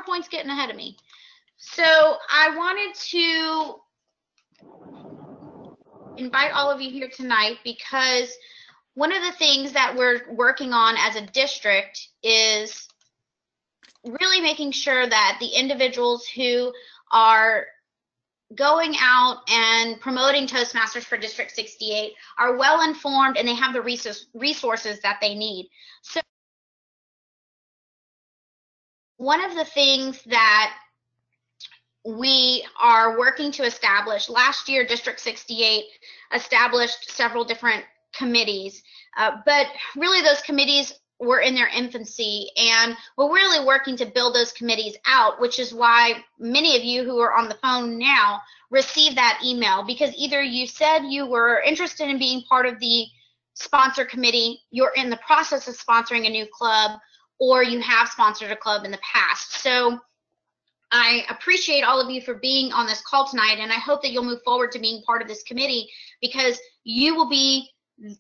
PowerPoint's getting ahead of me. So I wanted to invite all of you here tonight because one of the things that we're working on as a district is really making sure that the individuals who are going out and promoting Toastmasters for District 68 are well informed and they have the resources that they need. So one of the things that we are working to establish, last year District 68 established several different committees, but really those committees were in their infancy, and we're really working to build those committees out, which is why many of you who are on the phone now received that email, because either you said you were interested in being part of the sponsor committee, you're in the process of sponsoring a new club, or you have sponsored a club in the past. So I appreciate all of you for being on this call tonight, and I hope that you'll move forward to being part of this committee, because you will be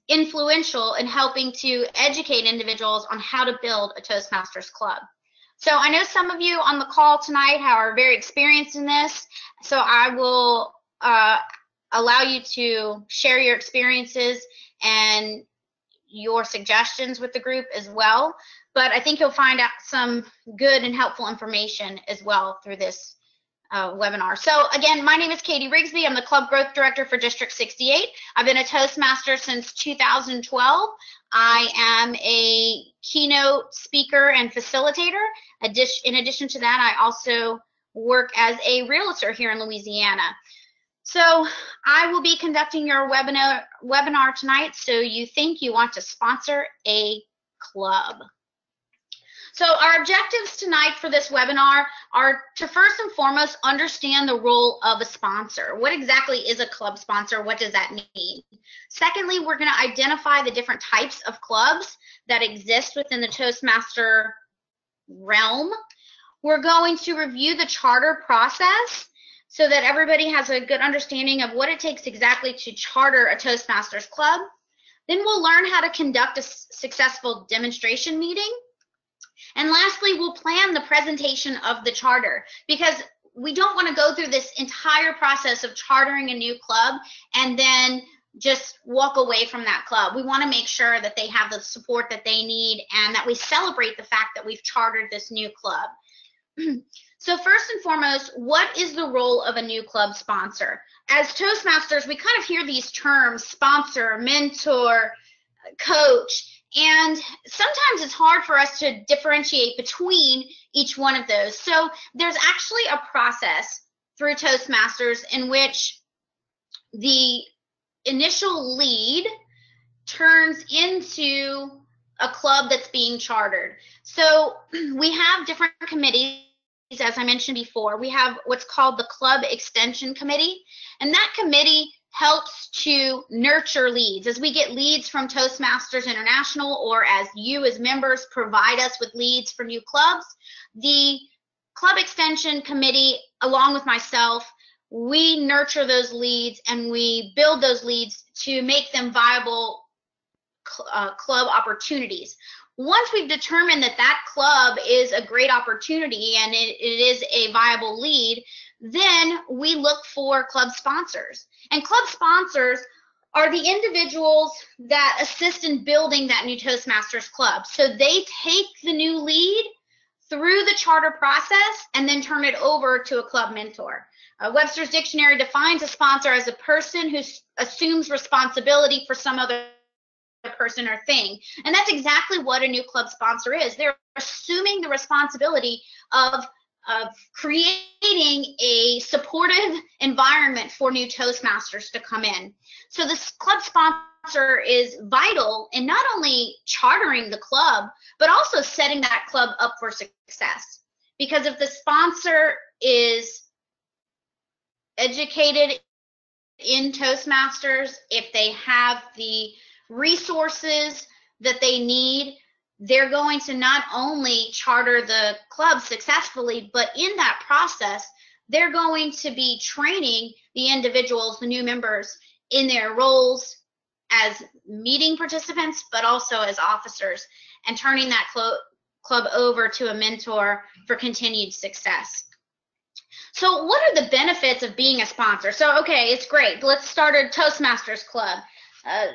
influential in helping to educate individuals on how to build a Toastmasters club. So I know some of you on the call tonight are very experienced in this, so I will allow you to share your experiences and your suggestions with the group as well. But I think you'll find out some good and helpful information as well through this webinar. So again, my name is Katie Rigsby. I'm the Club Growth Director for District 68. I've been a Toastmaster since 2012. I am a keynote speaker and facilitator. In addition to that, I also work as a realtor here in Louisiana. So I will be conducting your webinar tonight. So you think you want to sponsor a club. So our objectives tonight for this webinar are to first and foremost understand the role of a sponsor. What exactly is a club sponsor? What does that mean? Secondly, we're going to identify the different types of clubs that exist within the Toastmaster realm. We're going to review the charter process so that everybody has a good understanding of what it takes exactly to charter a Toastmasters club. Then we'll learn how to conduct a successful demonstration meeting. And lastly, we'll plan the presentation of the charter, because we don't want to go through this entire process of chartering a new club and then just walk away from that club. We want to make sure that they have the support that they need and that we celebrate the fact that we've chartered this new club. So first and foremost, what is the role of a new club sponsor? As Toastmasters, we kind of hear these terms, sponsor, mentor, coach, and sometimes it's hard for us to differentiate between each one of those. So there's actually a process through Toastmasters in which the initial lead turns into a club that's being chartered. So we have different committees, as I mentioned before. We have what's called the Club Extension Committee, and that committee helps to nurture leads. As we get leads from Toastmasters International, or as you as members provide us with leads for new clubs, the Club Extension Committee, along with myself, we nurture those leads and we build those leads to make them viable club opportunities. Once we've determined that that club is a great opportunity and it is a viable lead, then we look for club sponsors. And club sponsors are the individuals that assist in building that new Toastmasters club. So they take the new lead through the charter process and then turn it over to a club mentor. Webster's Dictionary defines a sponsor as a person who assumes responsibility for some other person or thing. And that's exactly what a new club sponsor is. They're assuming the responsibility of creating a supportive environment for new Toastmasters to come in. So this club sponsor is vital in not only chartering the club, but also setting that club up for success. Because if the sponsor is educated in Toastmasters, if they have the resources that they need, they're going to not only charter the club successfully, but in that process, they're going to be training the individuals, the new members, in their roles as meeting participants, but also as officers, and turning that club over to a mentor for continued success. So what are the benefits of being a sponsor? So, okay, it's great. Let's start a Toastmasters club.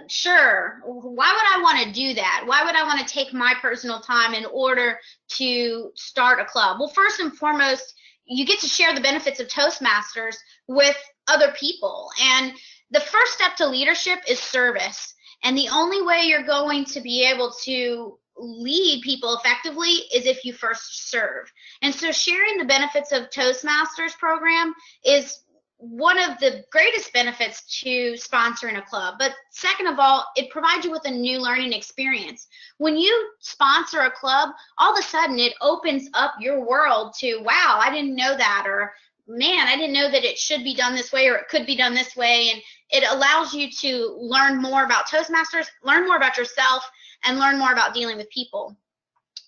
Sure. Why would I want to do that? Why would I want to take my personal time in order to start a club? Well, first and foremost, you get to share the benefits of Toastmasters with other people. And the first step to leadership is service. And the only way you're going to be able to lead people effectively is if you first serve. And so sharing the benefits of Toastmasters program is one of the greatest benefits to sponsoring a club. But second of all, it provides you with a new learning experience. When you sponsor a club, all of a sudden it opens up your world to, wow, I didn't know that, or man, I didn't know that it should be done this way, or it could be done this way. And it allows you to learn more about Toastmasters, learn more about yourself, and learn more about dealing with people.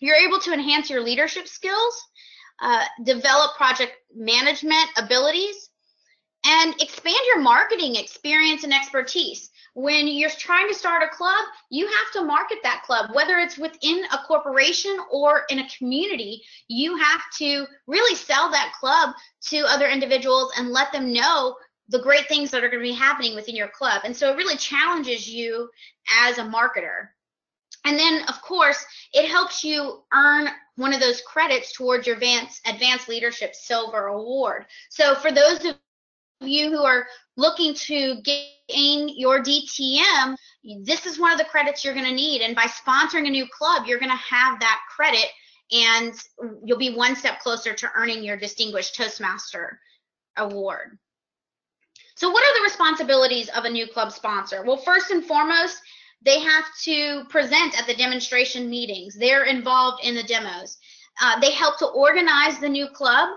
You're able to enhance your leadership skills, develop project management abilities, and expand your marketing experience and expertise. When you're trying to start a club, you have to market that club, whether it's within a corporation or in a community. You have to really sell that club to other individuals and let them know the great things that are going to be happening within your club. And so it really challenges you as a marketer. And then, of course, it helps you earn one of those credits towards your Advanced Leadership Silver Award. So for those of you who are looking to gain your DTM, this is one of the credits you're going to need. And by sponsoring a new club, you're going to have that credit, and you'll be one step closer to earning your Distinguished Toastmaster Award. So what are the responsibilities of a new club sponsor? Well, first and foremost, they have to present at the demonstration meetings. They're involved in the demos. They help to organize the new club.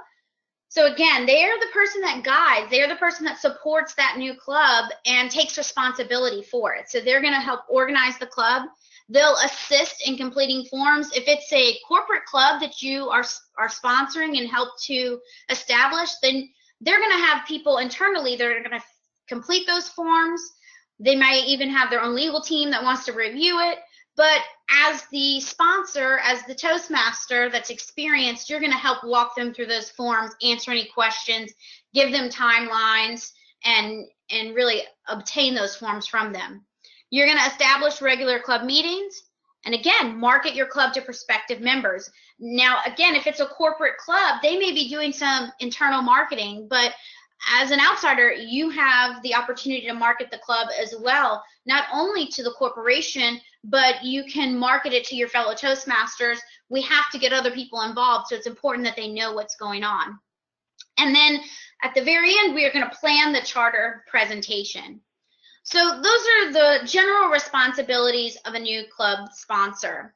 So again, they're the person that guides. They're the person that supports that new club and takes responsibility for it. So they're going to help organize the club. They'll assist in completing forms. If it's a corporate club that you are sponsoring and help to establish, then they're going to have people internally that are going to complete those forms. They might even have their own legal team that wants to review it. But as the sponsor, as the Toastmaster that's experienced, you're going to help walk them through those forms, answer any questions, give them timelines, and really obtain those forms from them. You're going to establish regular club meetings, and again, market your club to prospective members. Now, again, if it's a corporate club, they may be doing some internal marketing, but as an outsider, you have the opportunity to market the club as well, not only to the corporation, but you can market it to your fellow Toastmasters. We have to get other people involved, so it's important that they know what's going on. And then at the very end, we are going to plan the charter presentation. So those are the general responsibilities of a new club sponsor.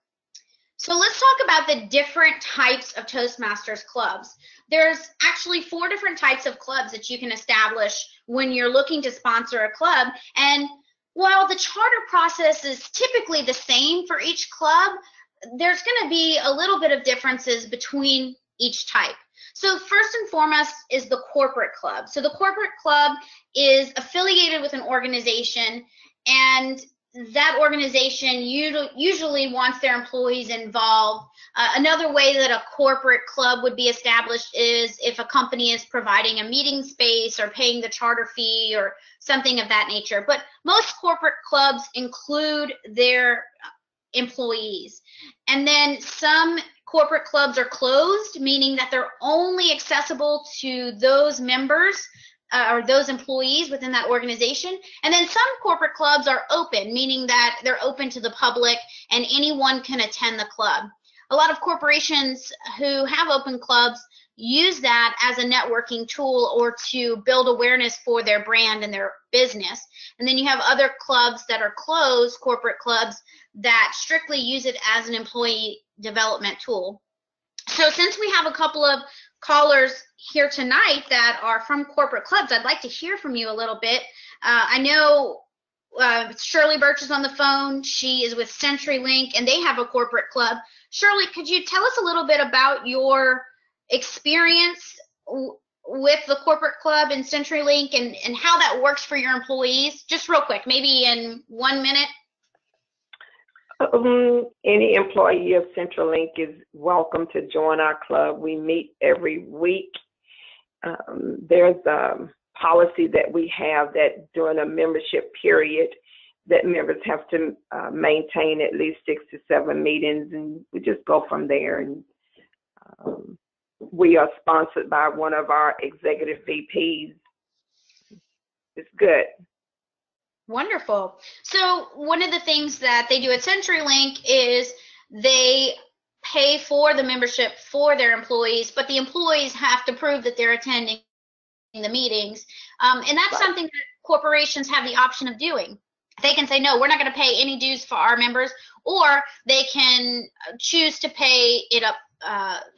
So let's talk about the different types of Toastmasters clubs. There's actually 4 different types of clubs that you can establish when you're looking to sponsor a club. And while the charter process is typically the same for each club, there's going to be a little bit of differences between each type. So first and foremost is the corporate club. So the corporate club is affiliated with an organization, and that organization usually wants their employees involved. Another way that a corporate club would be established is if a company is providing a meeting space or paying the charter fee or something of that nature. But most corporate clubs include their employees. And then some corporate clubs are closed, meaning that they're only accessible to those members or those employees within that organization. And then some corporate clubs are open, meaning that they're open to the public and anyone can attend the club. A lot of corporations who have open clubs use that as a networking tool or to build awareness for their brand and their business. And then you have other clubs that are closed, corporate clubs, that strictly use it as an employee development tool. So since we have a couple of callers here tonight that are from corporate clubs, I'd like to hear from you a little bit. I know Shirley Birch is on the phone. She is with CenturyLink, and they have a corporate club. Shirley, could you tell us a little bit about your experience with the corporate club and CenturyLink and how that works for your employees? Just real quick, maybe in 1 minute. Any employee of CenturyLink is welcome to join our club. We meet every week. There's a policy that we have that during a membership period that members have to maintain at least 6 to 7 meetings, and we just go from there. And we are sponsored by one of our executive VPs. It's good. Wonderful. So one of the things that they do at CenturyLink is they pay for the membership for their employees, but the employees have to prove that they're attending the meetings. And that's something that corporations have the option of doing. They can say, no, we're not going to pay any dues for our members, or they can choose to pay it up,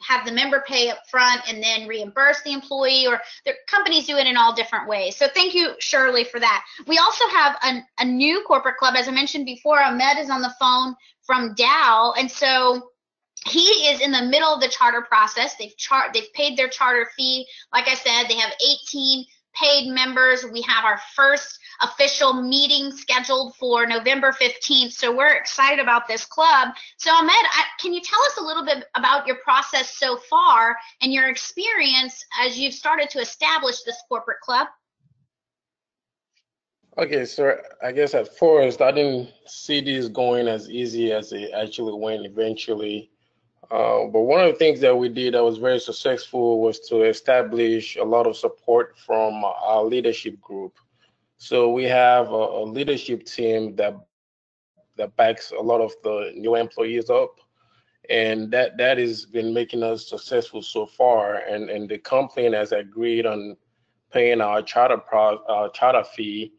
have the member pay up front and then reimburse the employee, or the companies do it in all different ways. So thank you, Shirley, for that. We also have a new corporate club. As I mentioned before, Ahmed is on the phone from Dow, and so he is in the middle of the charter process. They've paid their charter fee. Like I said, they have 18 paid members. We have our first official meeting scheduled for November 15th. So we're excited about this club. So Ahmed, can you tell us a little bit about your process so far and your experience as you've started to establish this corporate club? Okay, so I guess at first I didn't see this going as easy as it actually went eventually. But one of the things that we did that was very successful was to establish a lot of support from our leadership group. So we have a leadership team that backs a lot of the new employees up, and that has been making us successful so far. And the company has agreed on paying our charter fee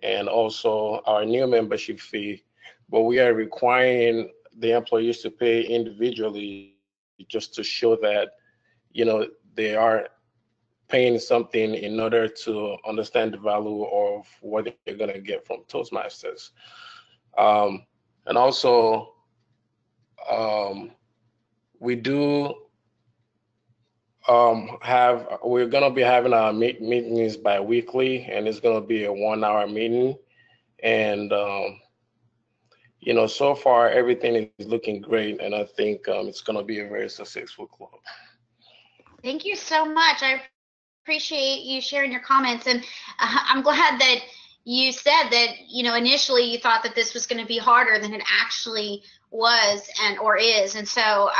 and also our new membership fee, but we are requiring the employees to pay individually just to show that, you know, they are paying something in order to understand the value of what they're going to get from Toastmasters. And also, we do we're going to be having our meetings bi-weekly, and it's going to be a 1-hour meeting. And you know, so far everything is looking great, and I think it's going to be a very successful club. Thank you so much. I appreciate you sharing your comments, and I'm glad that you said that, you know, initially you thought that this was going to be harder than it actually was or is. And so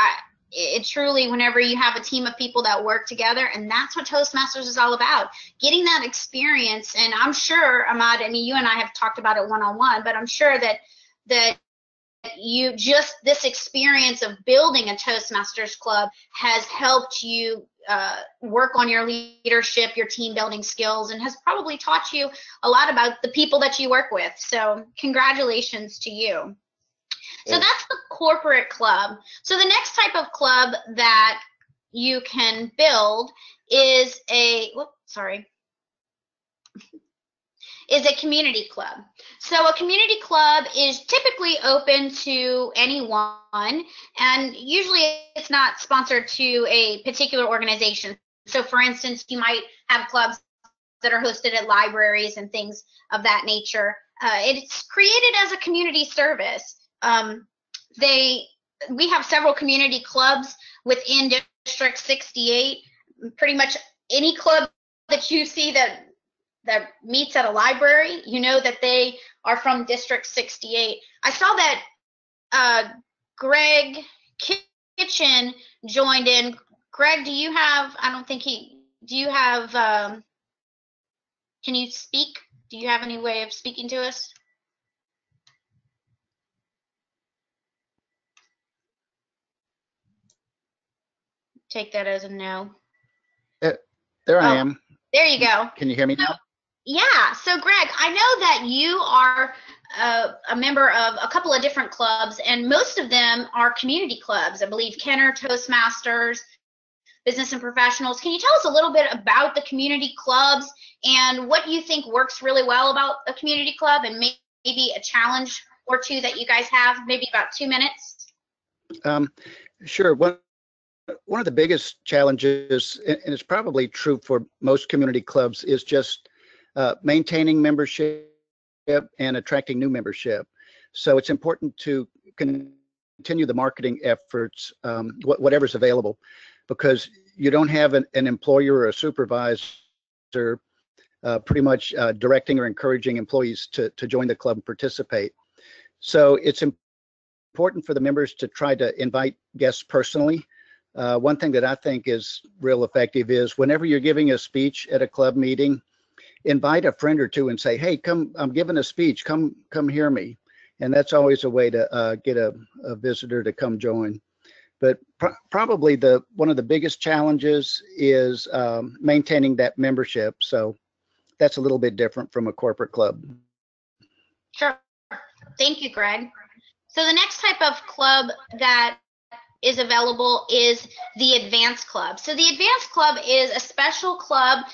it truly, whenever you have a team of people that work together, and that's what Toastmasters is all about, getting that experience. And I'm sure, Ahmad, I mean, you and I have talked about it one-on-one, but I'm sure that you just, this experience of building a Toastmasters club has helped you work on your leadership, your team building skills, and has probably taught you a lot about the people that you work with. So congratulations to you. So that's the corporate club. So the next type of club that you can build is is a community club. So a community club is typically open to anyone, and usually it's not sponsored to a particular organization. So for instance, you might have clubs that are hosted at libraries and things of that nature. It's created as a community service. We have several community clubs within District 68. Pretty much any club that you see that meets at a library, you know that they are from District 68. I saw that Greg Kitchen joined in. Greg, do you have, can you speak? Do you have any way of speaking to us? Take that as a no. There I am. There you go. Can you hear me now? Yeah. So Greg, I know that you are a member of a couple of different clubs, and most of them are community clubs. I believe Kenner, Toastmasters, Business and Professionals. Can you tell us a little bit about the community clubs and what you think works really well about a community club, and maybe a challenge or two that you guys have? Maybe about 2 minutes. Sure. One of the biggest challenges, and it's probably true for most community clubs, is just maintaining membership and attracting new membership. So it's important to continue the marketing efforts, whatever's available, because you don't have an employer or a supervisor pretty much directing or encouraging employees to join the club and participate. So it's important for the members to try to invite guests personally. One thing that I think is real effective is whenever you're giving a speech at a club meeting, invite a friend or two and say, hey, come, I'm giving a speech, come hear me. And that's always a way to get a visitor to come join. But probably one of the biggest challenges is maintaining that membership. So that's a little bit different from a corporate club. Sure. Thank you, Greg. So the next type of club that is available is the Advanced Club. So the Advanced Club is a special club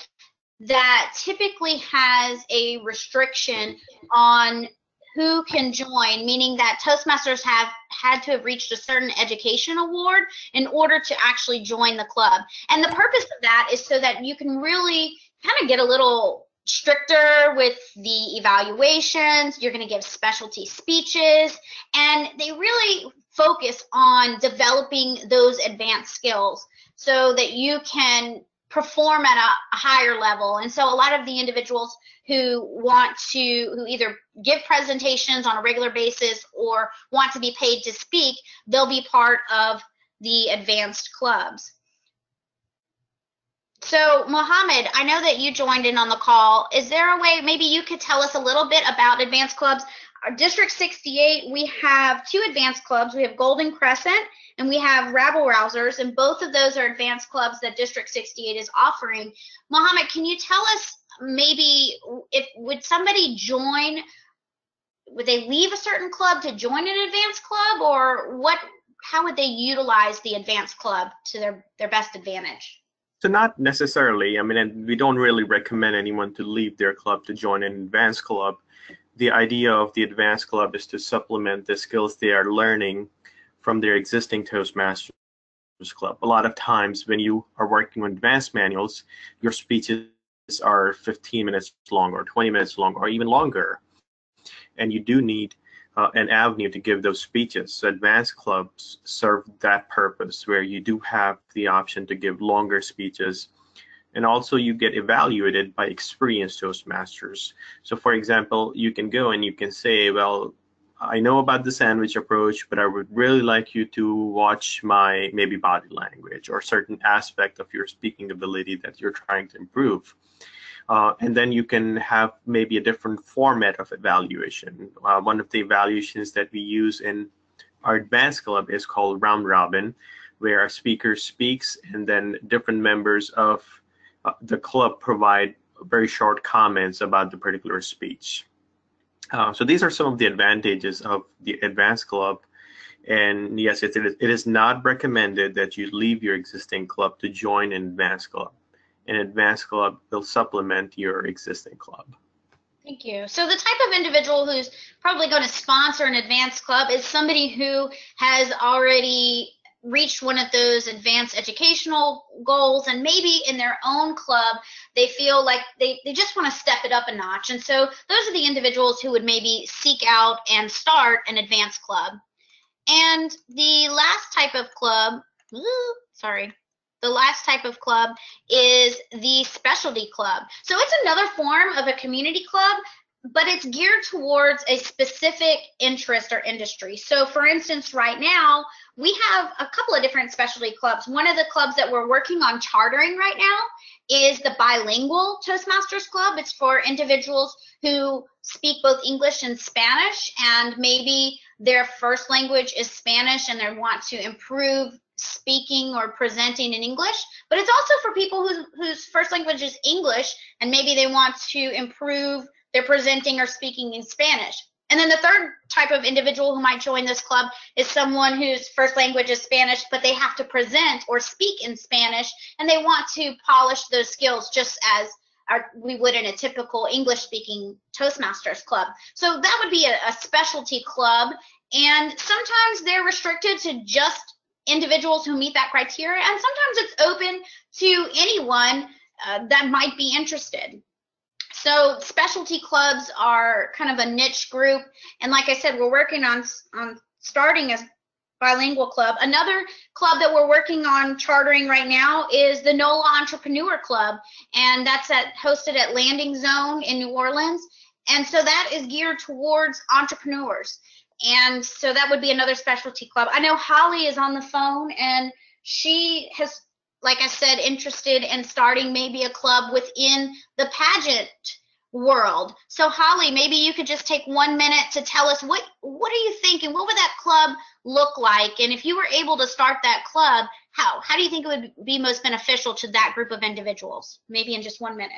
that typically has a restriction on who can join, meaning that Toastmasters have had to have reached a certain education award in order to actually join the club. And the purpose of that is so that you can really kind of get a little stricter with the evaluations. You're going to give specialty speeches, and they really focus on developing those advanced skills so that you can perform at a higher level. And so a lot of the individuals who either give presentations on a regular basis or want to be paid to speak, they'll be part of the advanced clubs. So Mohammed, I know that you joined in on the call. Is there a way maybe you could tell us a little bit about advanced clubs? Our District 68, we have two advanced clubs. We have Golden Crescent and we have Rabble Rousers, and both of those are advanced clubs that District 68 is offering. Mohammed, can you tell us maybe would somebody join, would they leave a certain club to join an advanced club, or how would they utilize the advanced club to their best advantage? So not necessarily. I mean, and we don't really recommend anyone to leave their club to join an advanced club. The idea of the advanced club is to supplement the skills they are learning from their existing Toastmasters club. A lot of times when you are working on advanced manuals, your speeches are 15 minutes long or 20 minutes long or even longer. And you do need an avenue to give those speeches. So advanced clubs serve that purpose, where you do have the option to give longer speeches. And also you get evaluated by experienced Toastmasters. So for example, you can go and you can say, well, I know about the sandwich approach, but I would really like you to watch my maybe body language or certain aspect of your speaking ability that you're trying to improve. And then you can have maybe a different format of evaluation. One of the evaluations that we use in our advanced club is called round robin, where a speaker speaks and then different members of the club provide very short comments about the particular speech. So these are some of the advantages of the advanced club. And yes, it is not recommended that you leave your existing club to join an advanced club. An advanced club will supplement your existing club. Thank you. So the type of individual who's probably going to sponsor an advanced club is somebody who has already reached one of those advanced educational goals, and maybe in their own club they feel like they just want to step it up a notch. And so those are the individuals who would maybe seek out and start an advanced club. And the last type of club, the last type of club is the specialty club. So it's another form of a community club, but it's geared towards a specific interest or industry. So for instance, right now, we have a couple of different specialty clubs. One of the clubs that we're working on chartering right now is the bilingual Toastmasters Club. It's for individuals who speak both English and Spanish, and maybe their first language is Spanish and they want to improve speaking or presenting in English. But it's also for people whose first language is English and maybe they want to improve their presenting or speaking in Spanish. And then the third type of individual who might join this club is someone whose first language is Spanish, but they have to present or speak in Spanish, and they want to polish those skills just as we would in a typical English-speaking Toastmasters club. So that would be a specialty club, and sometimes they're restricted to just individuals who meet that criteria, and sometimes it's open to anyone that might be interested. So specialty clubs are kind of a niche group, and like I said, we're working on starting a bilingual club. Another club that we're working on chartering right now is the NOLA Entrepreneur Club, and that's hosted at Landing Zone in New Orleans. And so that is geared towards entrepreneurs. And so that would be another specialty club. I know Holly is on the phone, and she has, like I said, interested in starting maybe a club within the pageant world. So Holly, maybe you could just take 1 minute to tell us what are you thinking? What would that club look like? And if you were able to start that club, how do you think it would be most beneficial to that group of individuals? Maybe in just 1 minute.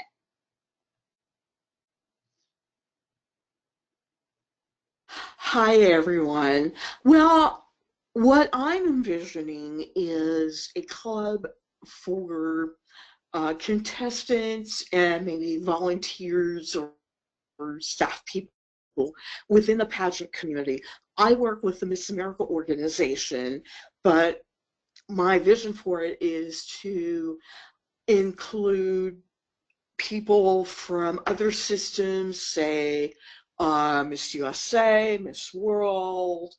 Hi, everyone. Well, what I'm envisioning is a club for contestants and maybe volunteers or staff people within the pageant community. I work with the Miss America organization, but my vision for it is to include people from other systems, say Miss USA, Miss World,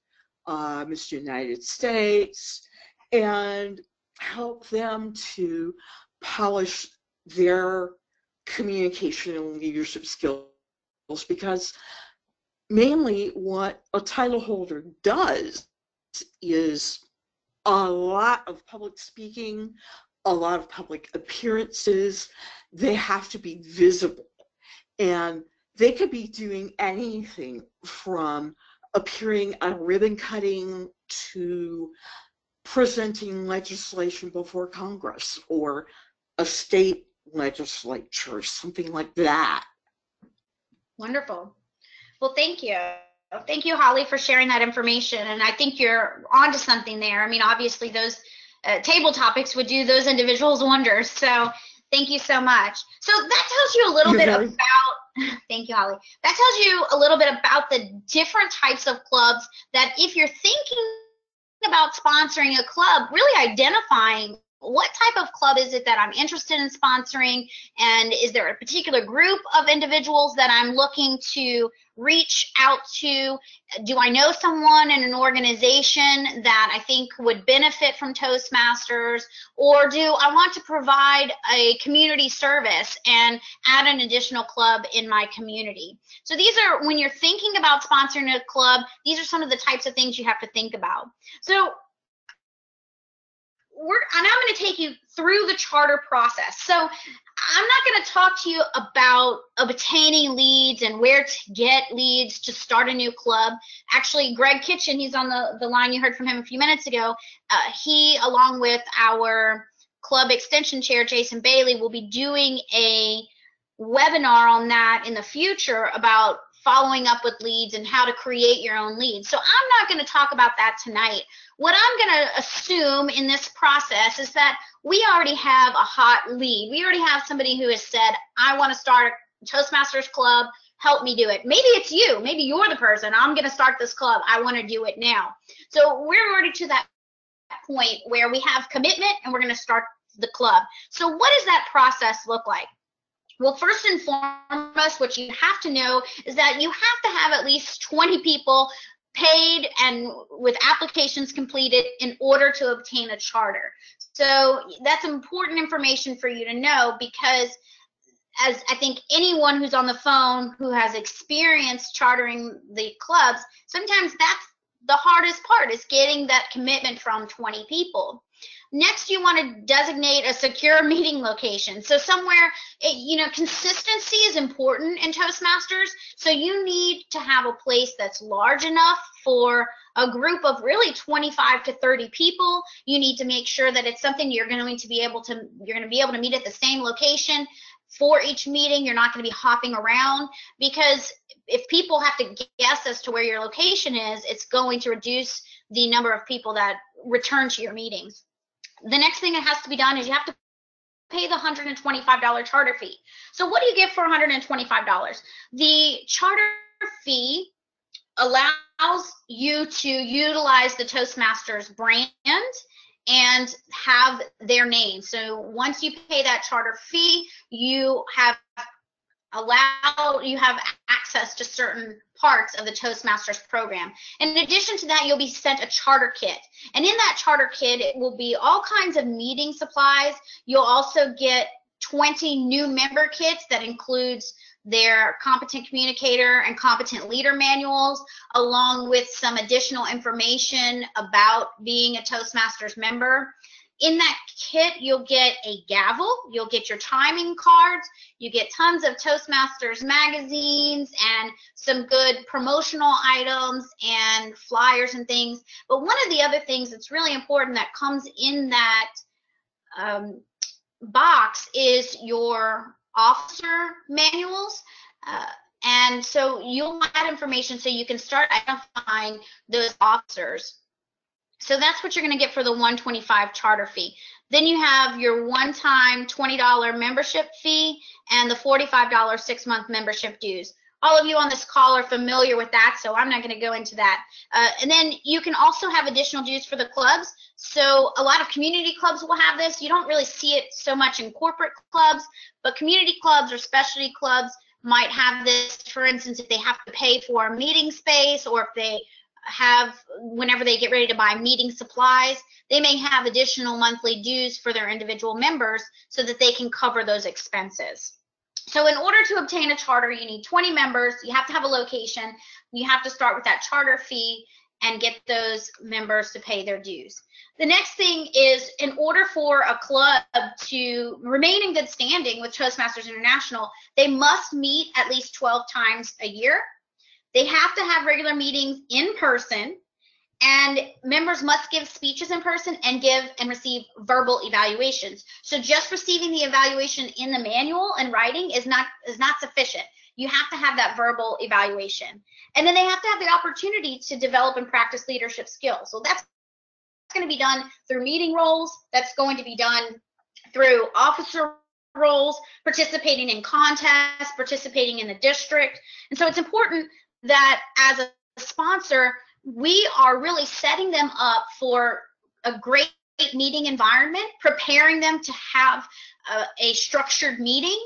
Miss United States, and help them to polish their communication and leadership skills, because mainly what a title holder does is a lot of public speaking, a lot of public appearances. They have to be visible, and they could be doing anything from appearing at ribbon cutting to presenting legislation before Congress or a state legislature, something like that. Wonderful. Well, thank you. Thank you, Holly, for sharing that information. And I think you're onto something there. I mean, obviously, those table topics would do those individuals wonders. So thank you so much. So that tells you a little bit about, thank you, Holly. That tells you a little bit about the different types of clubs that if you're thinking about sponsoring a club, really identifying what type of club is it that I'm interested in sponsoring, and is there a particular group of individuals that I'm looking to reach out to? Do I know someone in an organization that I think would benefit from Toastmasters, or do I want to provide a community service and add an additional club in my community? So these are, when you're thinking about sponsoring a club, these are some of the types of things you have to think about. So I'm going to take you through the charter process. So I'm not going to talk to you about obtaining leads and where to get leads to start a new club. Actually, Greg Kitchen, he's on the line. You heard from him a few minutes ago. He, along with our club extension chair, Jason Bailey, will be doing a webinar on that in the future about following up with leads and how to create your own leads. So I'm not going to talk about that tonight. What I'm going to assume in this process is that we already have a hot lead. We already have somebody who has said, I want to start a Toastmasters club, help me do it. Maybe it's you. Maybe you're the person. I'm going to start this club. I want to do it now. So we're already to that point where we have commitment and we're going to start the club. So what does that process look like? Well, first and foremost, what you have to know is that you have to have at least 20 people paid and with applications completed in order to obtain a charter. So that's important information for you to know, because as I think anyone who's on the phone who has experience chartering the clubs, sometimes that's the hardest part, is getting that commitment from 20 people. Next, you want to designate a secure meeting location. So somewhere, consistency is important in Toastmasters. So you need to have a place that's large enough for a group of really 25 to 30 people. You need to make sure that it's something you're going to be able to meet at the same location for each meeting. You're not going to be hopping around, because if people have to guess as to where your location is, it's going to reduce the number of people that return to your meetings. The next thing that has to be done is you have to pay the $125 charter fee. So what do you get for $125? The charter fee allows you to utilize the Toastmasters brand and have their name. So once you pay that charter fee, you have you have access to certain parts of the Toastmasters program. In addition to that, you'll be sent a charter kit. And in that charter kit, it will be all kinds of meeting supplies. You'll also get 20 new member kits that includes their competent communicator and competent leader manuals, along with some additional information about being a Toastmasters member. In that kit, you'll get a gavel, you'll get your timing cards, you get tons of Toastmasters magazines and some good promotional items and flyers and things. But one of the other things that's really important that comes in that box is your officer manuals. And so you'll have that information so you can start identifying those officers. So that's what you're going to get for the $125 charter fee. Then you have your one-time $20 membership fee and the $45 6-month membership dues. All of you on this call are familiar with that, so I'm not going to go into that. And then you can also have additional dues for the clubs. So a lot of community clubs will have this. You don't really see it so much in corporate clubs, but community clubs or specialty clubs might have this. For instance, if they have to pay for a meeting space, or if they have, whenever they get ready to buy meeting supplies, they may have additional monthly dues for their individual members so that they can cover those expenses. So in order to obtain a charter, you need 20 members, you have to have a location, you have to start with that charter fee and get those members to pay their dues. The next thing is, in order for a club to remain in good standing with Toastmasters International, they must meet at least 12 times a year. They have to have regular meetings in person, and members must give speeches in person and give and receive verbal evaluations. So just receiving the evaluation in the manual and writing is not sufficient. You have to have that verbal evaluation. And then they have to have the opportunity to develop and practice leadership skills. So that's going to be done through meeting roles. That's going to be done through officer roles, participating in contests, participating in the district. And so it's important that as a sponsor, we are really setting them up for a great meeting environment, preparing them to have a structured meeting.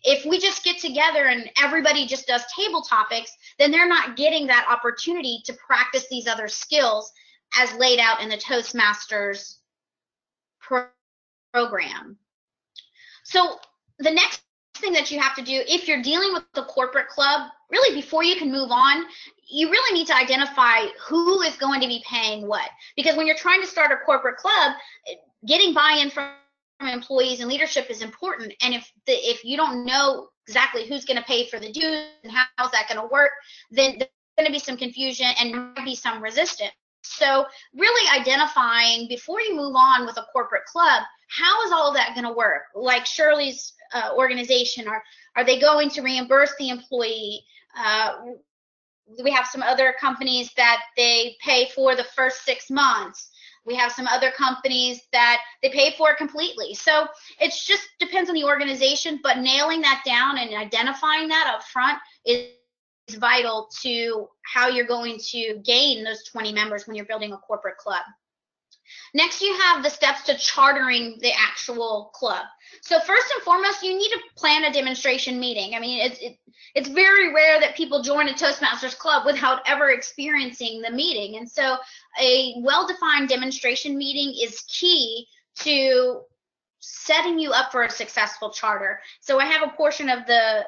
If we just get together and everybody just does table topics, then they're not getting that opportunity to practice these other skills as laid out in the Toastmasters program. So the next thing that you have to do, if you're dealing with the corporate club, really before you can move on, you really need to identify who is going to be paying what. Because when you're trying to start a corporate club, getting buy-in from employees and leadership is important. And if you don't know exactly who's going to pay for the dues and how's that going to work, then there's going to be some confusion and there might be some resistance. So really identifying before you move on with a corporate club, how is all of that going to work? Like Shirley's organization, are they going to reimburse the employee? We have some other companies that they pay for the first 6 months. We have some other companies that they pay for it completely. So it just depends on the organization, but nailing that down and identifying that up front is vital to how you're going to gain those 20 members when you're building a corporate club. Next, you have the steps to chartering the actual club. So first and foremost, you need to plan a demonstration meeting. I mean, it's very rare that people join a Toastmasters club without ever experiencing the meeting. And so a well-defined demonstration meeting is key to setting you up for a successful charter. So I have a portion of the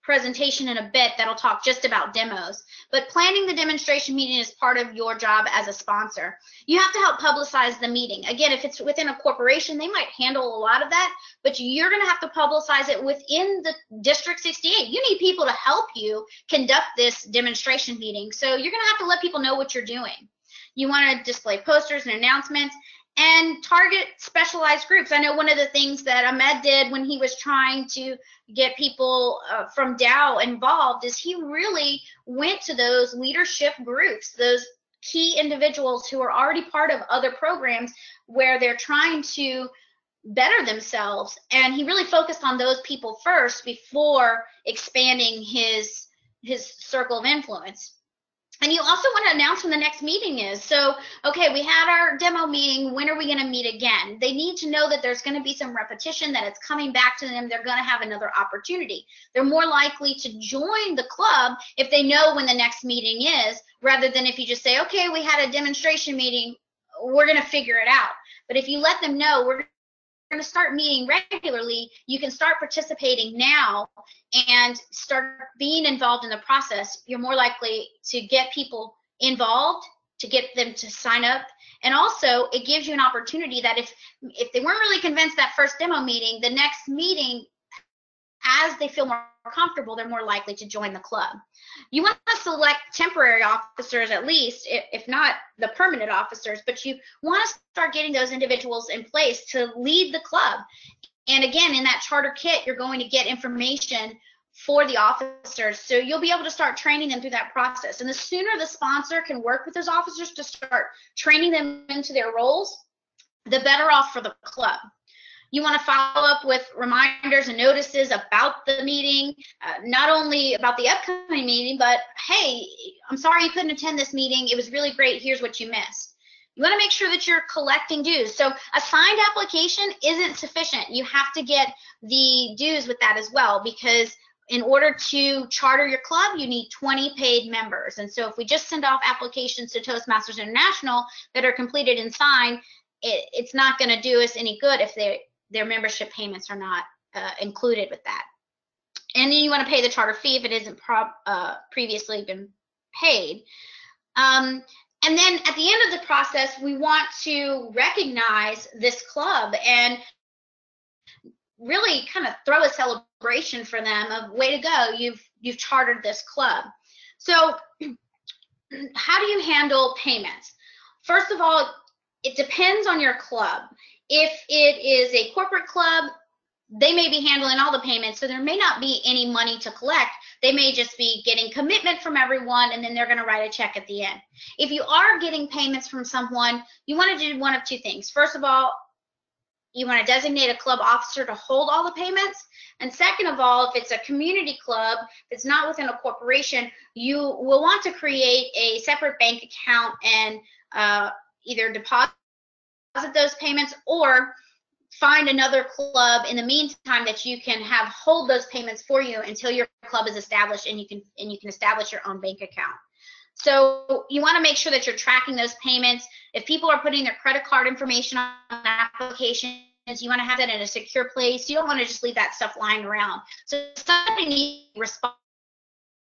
presentation in a bit that'll talk just about demos, but planning the demonstration meeting is part of your job as a sponsor. You have to help publicize the meeting. Again, if it's within a corporation, they might handle a lot of that, but you're going to have to publicize it within the District 68. You need people to help you conduct this demonstration meeting. So you're going to have to let people know what you're doing. You want to display posters and announcements and target specialized groups. I know one of the things that Ahmed did when he was trying to get people from Dow involved is he really went to those leadership groups, those key individuals who are already part of other programs where they're trying to better themselves, and he really focused on those people first before expanding his circle of influence. And you also want to announce when the next meeting is. So, okay, we had our demo meeting. When are we going to meet again? They need to know that there's going to be some repetition, that it's coming back to them. They're going to have another opportunity. They're more likely to join the club if they know when the next meeting is, rather than if you just say, okay, we had a demonstration meeting, we're going to figure it out. But if you let them know we're going to start meeting regularly, you can start participating now and start being involved in the process. You're more likely to get people involved, to get them to sign up. And also, it gives you an opportunity that if they weren't really convinced that first demo meeting, the next meeting, as they feel more comfortable, they're more likely to join the club. You want to select temporary officers, at least, if not the permanent officers, but you want to start getting those individuals in place to lead the club. And again, in that charter kit, you're going to get information for the officers. So you'll be able to start training them through that process. And the sooner the sponsor can work with those officers to start training them into their roles, the better off for the club. You want to follow up with reminders and notices about the meeting, not only about the upcoming meeting, but hey, I'm sorry you couldn't attend this meeting. It was really great. Here's what you missed. You want to make sure that you're collecting dues. So a signed application isn't sufficient. You have to get the dues with that as well, because in order to charter your club, you need 20 paid members. And so if we just send off applications to Toastmasters International that are completed and signed, it's not going to do us any good if their membership payments are not included with that. And then you want to pay the charter fee if it isn't previously been paid. And then at the end of the process, we want to recognize this club and really kind of throw a celebration for them of, way to go, you've chartered this club. So how do you handle payments? First of all, it depends on your club. If it is a corporate club, they may be handling all the payments, so there may not be any money to collect. They may just be getting commitment from everyone, and then they're going to write a check at the end. If you are getting payments from someone, you want to do one of two things. First of all, you want to designate a club officer to hold all the payments. And second of all, if it's a community club that's not within a corporation, you will want to create a separate bank account and either deposit those payments or find another club in the meantime that you can have hold those payments for you until your club is established and you can establish your own bank account. So you want to make sure that you're tracking those payments. If people are putting their credit card information on applications, you want to have that in a secure place. You don't want to just leave that stuff lying around. So somebody needs to respond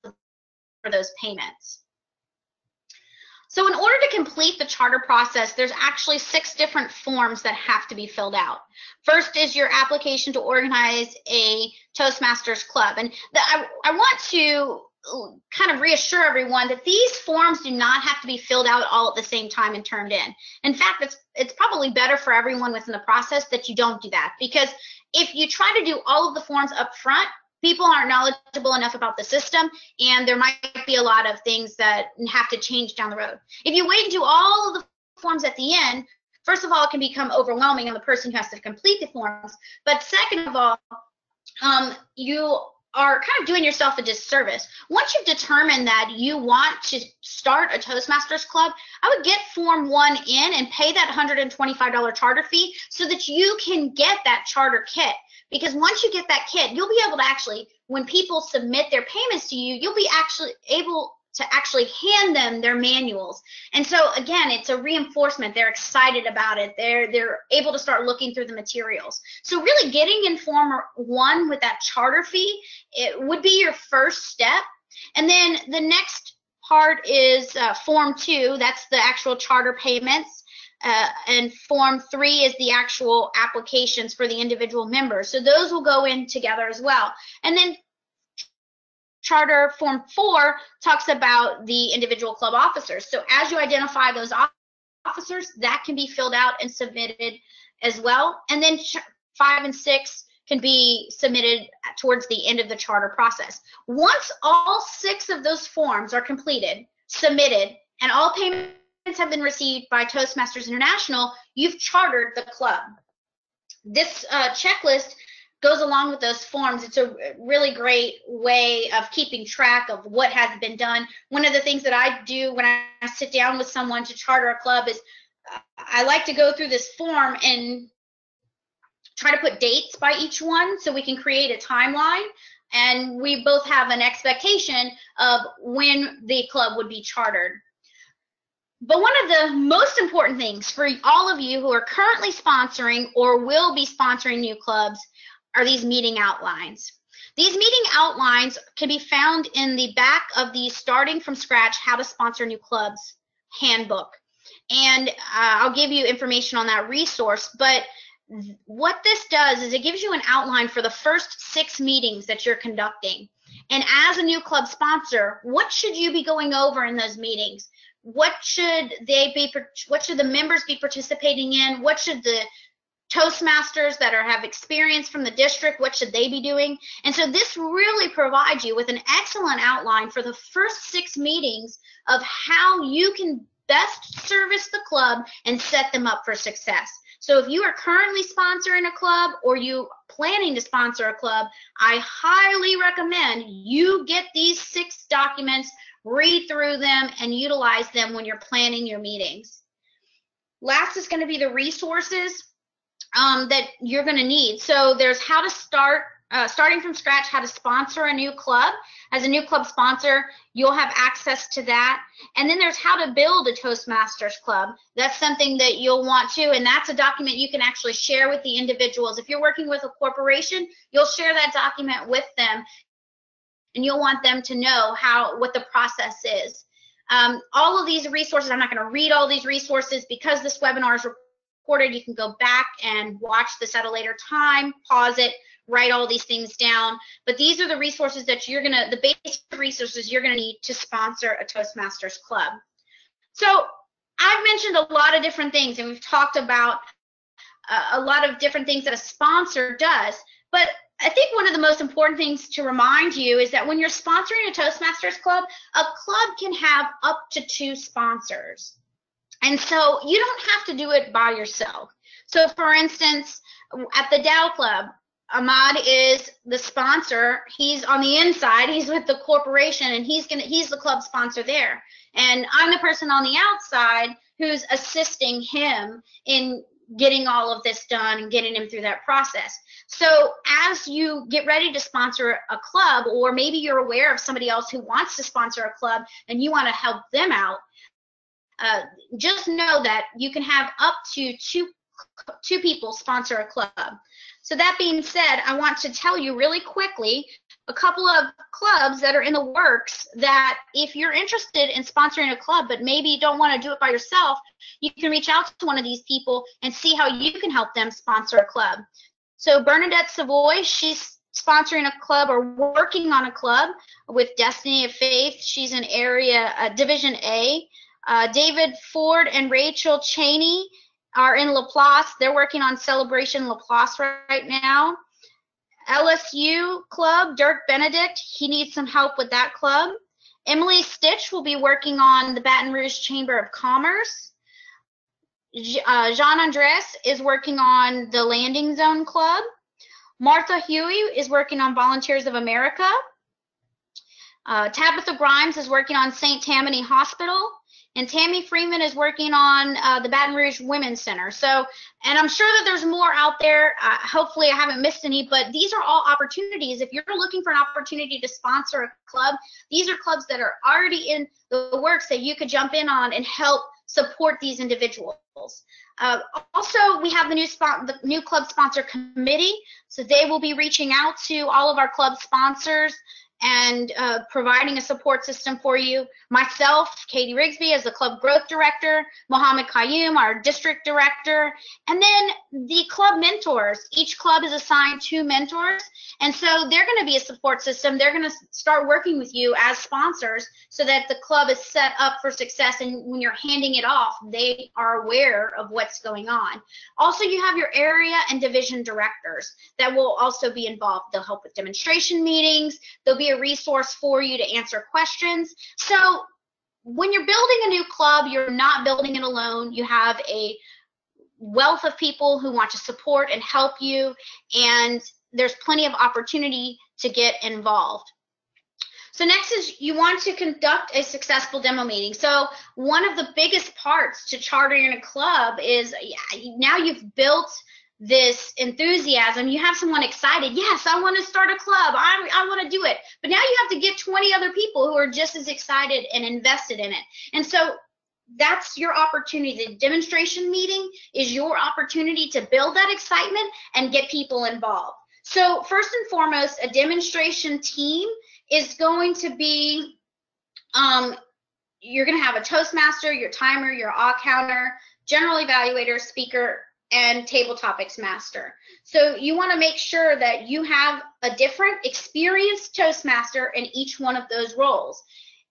for those payments. So in order to complete the charter process, there's actually 6 different forms that have to be filled out. First is your application to organize a Toastmasters club. And I want to kind of reassure everyone that these forms do not have to be filled out all at the same time and turned in. In fact, it's probably better for everyone within the process that you don't do that, because if you try to do all of the forms up front, people aren't knowledgeable enough about the system, and there might be a lot of things that have to change down the road. If you wait and do all of the forms at the end, first of all, it can become overwhelming on the person who has to complete the forms. But second of all, you are kind of doing yourself a disservice. Once you've determined that you want to start a Toastmasters club, I would get Form 1 in and pay that $125 charter fee so that you can get that charter kit. Because once you get that kit, you'll be able to actually, when people submit their payments to you, you'll be actually able to actually hand them their manuals. And so again, it's a reinforcement. They're excited about it. They're able to start looking through the materials. So really getting in Form 1 with that charter fee, it would be your first step. And then the next part is Form 2. That's the actual charter payments. And Form 3 is the actual applications for the individual members. So those will go in together as well. And then Charter Form 4 talks about the individual club officers. So as you identify those officers, that can be filled out and submitted as well. And then 5 and 6 can be submitted towards the end of the charter process. Once all 6 of those forms are completed, submitted, and all payments have been received by Toastmasters International, you've chartered the club. This checklist goes along with those forms. It's a really great way of keeping track of what has been done. One of the things that I do when I sit down with someone to charter a club is I like to go through this form and try to put dates by each one so we can create a timeline, and we both have an expectation of when the club would be chartered. But one of the most important things for all of you who are currently sponsoring or will be sponsoring new clubs are these meeting outlines. These meeting outlines can be found in the back of the Starting from Scratch How to Sponsor New Clubs handbook. And I'll give you information on that resource, but what this does is it gives you an outline for the first 6 meetings that you're conducting. And as a new club sponsor, what should you be going over in those meetings? What should the members be participating in? What should the Toastmasters that have experience from the district, what should they be doing? And so this really provides you with an excellent outline for the first 6 meetings of how you can best service the club and set them up for success. So if you are currently sponsoring a club or you planning to sponsor a club, I highly recommend you get these 6 documents, read through them, and utilize them when you're planning your meetings. Last is going to be the resources that you're going to need. So there's how to start, starting from scratch, how to sponsor a new club. As a new club sponsor, you'll have access to that. And then there's how to build a Toastmasters club. That's something that you'll want to, and that's a document you can actually share with the individuals. If you're working with a corporation, you'll share that document with them, and you'll want them to know what the process is. All of these resources, I'm not going to read all these resources because this webinar is recorded. You can go back and watch this at a later time, pause it, write all these things down. But these are the resources that the basic resources you're going to need to sponsor a Toastmasters club. So I've mentioned a lot of different things, and we've talked about a lot of different things that a sponsor does. But I think one of the most important things to remind you is that when you're sponsoring a Toastmasters club, a club can have up to 2 sponsors. And so you don't have to do it by yourself. So for instance, at the Dow Club, Ahmad is the sponsor. He's on the inside, he's with the corporation, and he's the club sponsor there. And I'm the person on the outside who's assisting him in getting all of this done and getting him through that process. So as you get ready to sponsor a club, or maybe you're aware of somebody else who wants to sponsor a club and you want to help them out, just know that you can have up to two people sponsor a club. So that being said, I want to tell you really quickly a couple of clubs that are in the works that if you're interested in sponsoring a club but maybe you don't want to do it by yourself, you can reach out to one of these people and see how you can help them sponsor a club. So Bernadette Savoy, she's sponsoring a club or working on a club with Destiny of Faith. She's in Division A. David Ford and Rachel Cheney are in Laplace. They're working on Celebration Laplace right now. LSU club, Dirk Benedict, he needs some help with that club. Emily Stitch will be working on the Baton Rouge Chamber of Commerce. Jean Andres is working on the Landing Zone Club. Martha Huey is working on Volunteers of America. Tabitha Grimes is working on St. Tammany Hospital. And Tammy Freeman is working on the Baton Rouge Women's Center. So, and I'm sure that there's more out there. Hopefully I haven't missed any, but these are all opportunities. If you're looking for an opportunity to sponsor a club, these are clubs that are already in the works that you could jump in on and help support these individuals. Also, we have the new club sponsor committee. So they will be reaching out to all of our club sponsors and providing a support system for you. Myself, Katie Rigsby, as the club growth director, Mohammed Qayyum, our district director, and then the club mentors. Each club is assigned 2 mentors, and so they're going to be a support system. They're going to start working with you as sponsors so that the club is set up for success, and when you're handing it off, they are aware of what's going on. Also, you have your area and division directors that will also be involved. They'll help with demonstration meetings. They'll be a resource for you to answer questions. So when you're building a new club, you're not building it alone. You have a wealth of people who want to support and help you, and there's plenty of opportunity to get involved. So next is you want to conduct a successful demo meeting. So one of the biggest parts to chartering a club is now you've built this enthusiasm. You have someone excited. Yes, I want to start a club. I want to do it. But now you have to get 20 other people who are just as excited and invested in it. And so that's your opportunity. The demonstration meeting is your opportunity to build that excitement and get people involved. So first and foremost, a demonstration team is going to be, you're going to have a Toastmaster, your timer, your all counter, general evaluator, speaker, and table topics master. So you want to make sure that you have a different experienced Toastmaster in each one of those roles.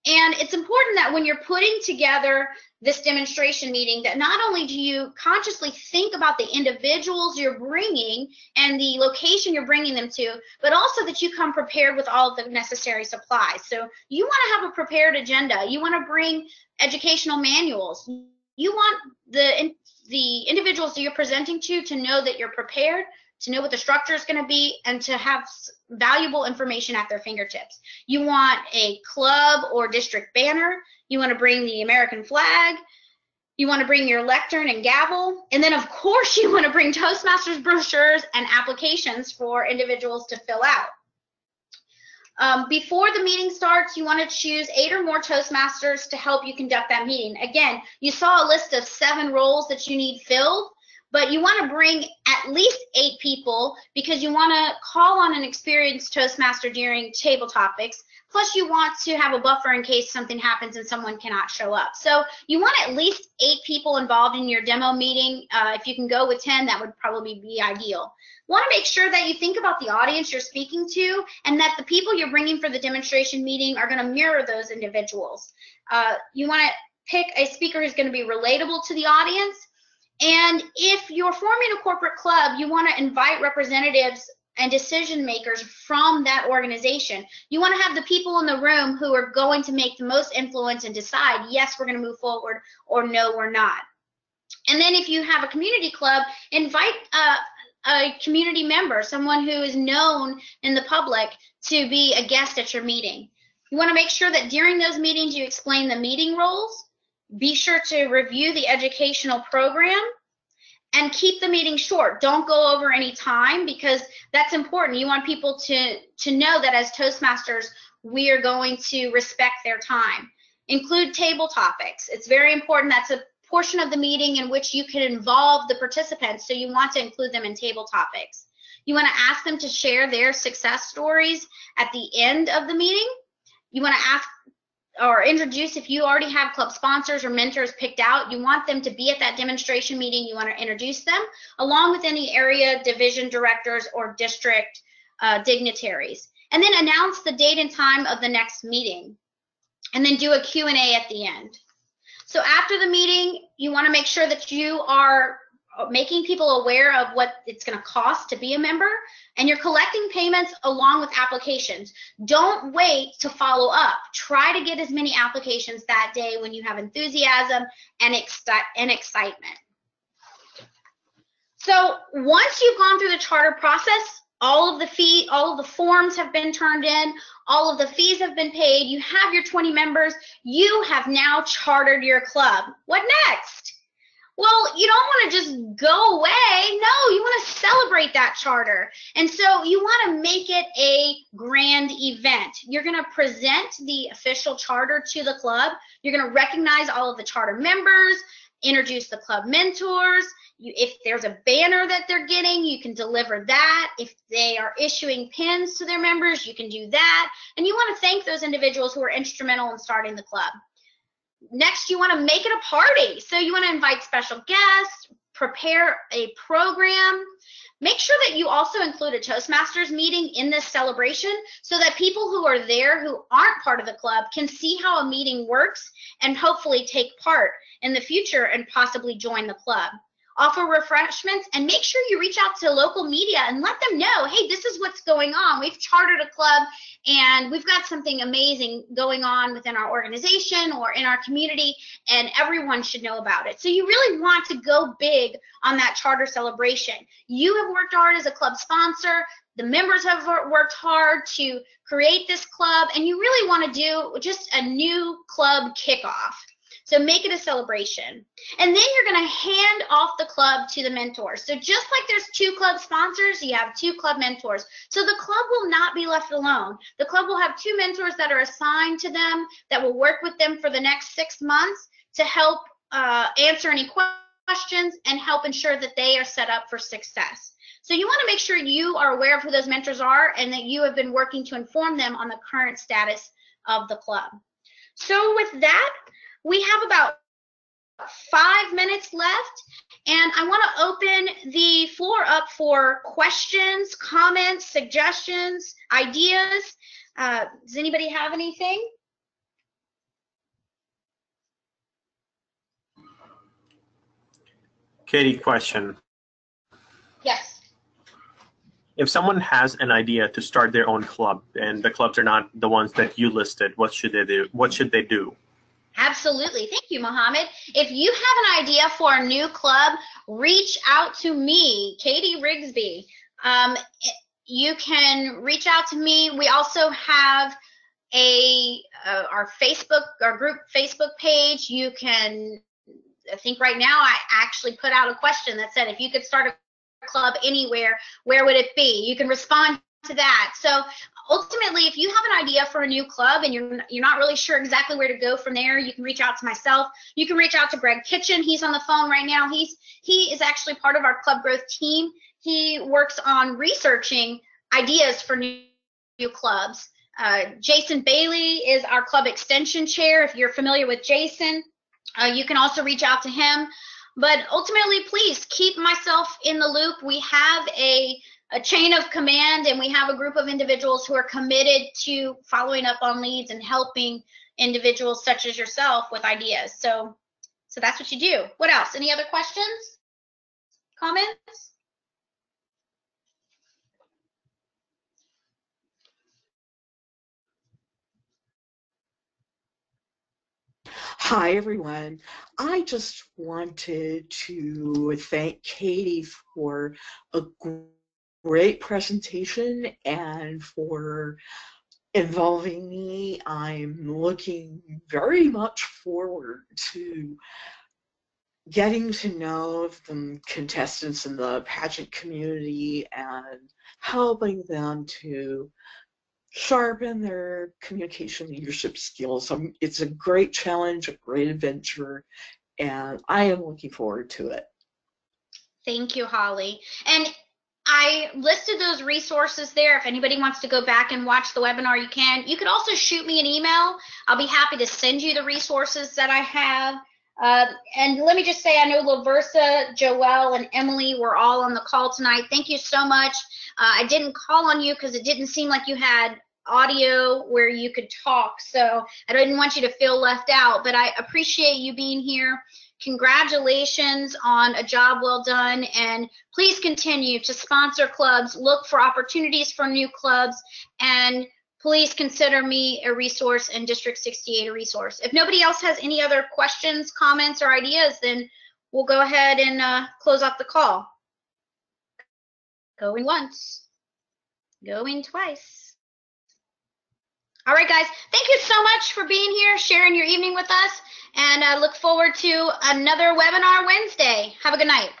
And it's important that when you're putting together this demonstration meeting, that not only do you consciously think about the individuals you're bringing and the location you're bringing them to, but also that you come prepared with all of the necessary supplies. So you want to have a prepared agenda. You want to bring educational manuals. You want the individuals that you're presenting to know that you're prepared, to know what the structure is going to be, and to have valuable information at their fingertips. You want a club or district banner. You want to bring the American flag. You want to bring your lectern and gavel. And then, of course, you want to bring Toastmasters brochures and applications for individuals to fill out. Before the meeting starts, you want to choose 8 or more Toastmasters to help you conduct that meeting. Again, you saw a list of 7 roles that you need filled, but you want to bring at least 8 people because you want to call on an experienced Toastmaster during table topics. Plus, you want to have a buffer in case something happens and someone cannot show up. So you want at least 8 people involved in your demo meeting. If you can go with 10, that would probably be ideal. Want to make sure that you think about the audience you're speaking to and that the people you're bringing for the demonstration meeting are going to mirror those individuals. You want to pick a speaker who's going to be relatable to the audience. And if you're forming a corporate club, you want to invite representatives and decision makers from that organization. You want to have the people in the room who are going to make the most influence and decide, yes, we're going to move forward, or no, we're not. And then if you have a community club, invite a community member, someone who is known in the public, to be a guest at your meeting. You want to make sure that during those meetings you explain the meeting roles. Be sure to review the educational program and keep the meeting short. Don't go over any time because that's important. You want people to know that as Toastmasters, we are going to respect their time. Include table topics. It's very important. That's a portion of the meeting in which you can involve the participants, so you want to include them in table topics. You want to ask them to share their success stories at the end of the meeting. You want to ask or introduce, if you already have club sponsors or mentors picked out, you want them to be at that demonstration meeting. You want to introduce them along with any area division directors or district dignitaries. And then announce the date and time of the next meeting. And then do a Q&A at the end. So after the meeting, you want to make sure that you are making people aware of what it's going to cost to be a member, and you're collecting payments along with applications. Don't wait to follow up. Try to get as many applications that day when you have enthusiasm and excitement. So once you've gone through the charter process, all of the forms have been turned in, all of the fees have been paid, you have your 20 members, you have now chartered your club. What next? Well, you don't want to just go away. No, you want to celebrate that charter. And so you want to make it a grand event. You're going to present the official charter to the club. You're going to recognize all of the charter members, introduce the club mentors. If there's a banner that they're getting, you can deliver that. If they are issuing pins to their members, you can do that. And you want to thank those individuals who are instrumental in starting the club. Next, you want to make it a party. So you want to invite special guests, prepare a program. Make sure that you also include a Toastmasters meeting in this celebration so that people who are there who aren't part of the club can see how a meeting works and hopefully take part in the future and possibly join the club. Offer refreshments and make sure you reach out to local media and let them know, hey, this is what's going on. We've chartered a club and we've got something amazing going on within our organization or in our community, and everyone should know about it. So you really want to go big on that charter celebration. You have worked hard as a club sponsor. the members have worked hard to create this club, and you really want to do just a new club kickoff. So make it a celebration. And then you're going to hand off the club to the mentors. So just like there's 2 club sponsors, you have 2 club mentors. So the club will not be left alone. The club will have 2 mentors that are assigned to them that will work with them for the next 6 months to help answer any questions and help ensure that they are set up for success. So you want to make sure you are aware of who those mentors are and that you have been working to inform them on the current status of the club. So with that, we have about 5 minutes left, and I want to open the floor up for questions, comments, suggestions, ideas. Does anybody have anything? Katie, question. Yes. If someone has an idea to start their own club and the clubs are not the ones that you listed, what should they do? What should they do? Absolutely. Thank you, Mohammed. If you have an idea for a new club, reach out to me, Katie Rigsby. You can reach out to me. We also have our group Facebook page. You can, I think right now I actually put out a question that said, if you could start a club anywhere, where would it be? You can respond to that. So ultimately, if you have an idea for a new club and you're not really sure exactly where to go from there, you can reach out to myself. You can reach out to Greg Kitchen. He's on the phone right now. He is actually part of our club growth team. He works on researching ideas for new clubs. Jason Bailey is our club extension chair. If you're familiar with Jason, you can also reach out to him. But ultimately, please keep myself in the loop. We have a chain of command, and we have a group of individuals who are committed to following up on leads and helping individuals such as yourself with ideas. So that's what you do. What else? Any other questions? Comments? Hi, everyone. I just wanted to thank Katie for a great presentation and for involving me. I'm looking very much forward to getting to know the contestants in the pageant community and helping them to sharpen their communication leadership skills. It's a great challenge, a great adventure, and I am looking forward to it. Thank you, Holly. And I listed those resources there. If anybody wants to go back and watch the webinar, you can. You could also shoot me an email. I'll be happy to send you the resources that I have. And let me just say, I know LaVersa, Joelle, and Emily were all on the call tonight. Thank you so much. I didn't call on you because it didn't seem like you had audio where you could talk, so I didn't want you to feel left out, but I appreciate you being here. Congratulations on a job well done, and please continue to sponsor clubs, look for opportunities for new clubs, and please consider me a resource and District 68 a resource. If nobody else has any other questions, comments, or ideas, then we'll go ahead and close off the call. Going once, going twice. All right, guys, thank you so much for being here, sharing your evening with us, and I look forward to another webinar Wednesday. Have a good night.